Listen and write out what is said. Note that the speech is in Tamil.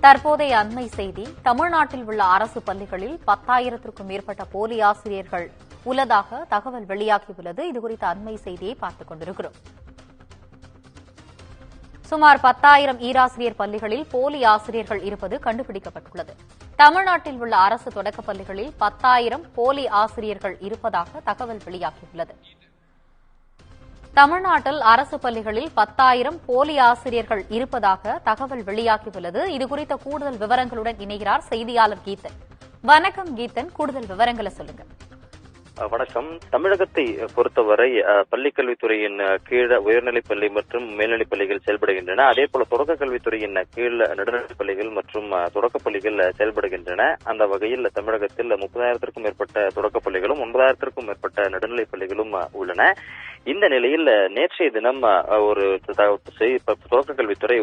தற்போதைய அண்மை செய்தி. தமிழ்நாட்டில் உள்ள அரசு பள்ளிகளில் 10,000க்கும் மேற்பட்ட போலி ஆசிரியர்கள் உள்ளதாக தகவல் வெளியாகியுள்ளது. இதுகுறித்த அண்மை செய்தியை பார்த்துக் கொண்டிருக்கிறோம். சுமார் 10,000 ஈராசிரியர் பள்ளிகளில் போலி ஆசிரியர்கள் இருப்பது கண்டுபிடிக்கப்பட்டுள்ளது. தமிழ்நாட்டில் உள்ள அரசு தொடக்கப் பள்ளிகளில் 10,000 போலி ஆசிரியர்கள் இருப்பதாக தகவல் வெளியாகியுள்ளது. தமிழ்நாட்டில் அரசு பள்ளிகளில் 10,000 போலி ஆசிரியர்கள் இருப்பதாக தகவல் வெளியாகியுள்ளது. இதுகுறித்த கூடுதல் விவரங்களுடன் இணைகிறார் செய்தியாளர் கீதன். வணக்கம் கீதன், கூடுதல் விவரங்களை சொல்லுங்க. வணக்கம். தமிழகத்தை பொறுத்தவரை பள்ளிக்கல்வித்துறையின் கீழ் உயர்நிலைப் பள்ளி மற்றும் மேல்நிலைப் பள்ளிகள் செயல்படுகின்றன. அதே போல தொடக்க கல்வித்துறையின் கீழ் நடுநிலைப் பள்ளிகள் மற்றும் தொடக்கப் பள்ளிகள் செயல்படுகின்றன. அந்த வகையில் தமிழகத்தில் 30,000க்கும் மேற்பட்ட தொடக்கப் பள்ளிகளும் 9,000க்கும் மேற்பட்ட நடுநிலைப் பள்ளிகளும் உள்ளன. இந்த நிலையில் நேற்றைய தினம் ஒரு தொடக்க கல்வித்துறை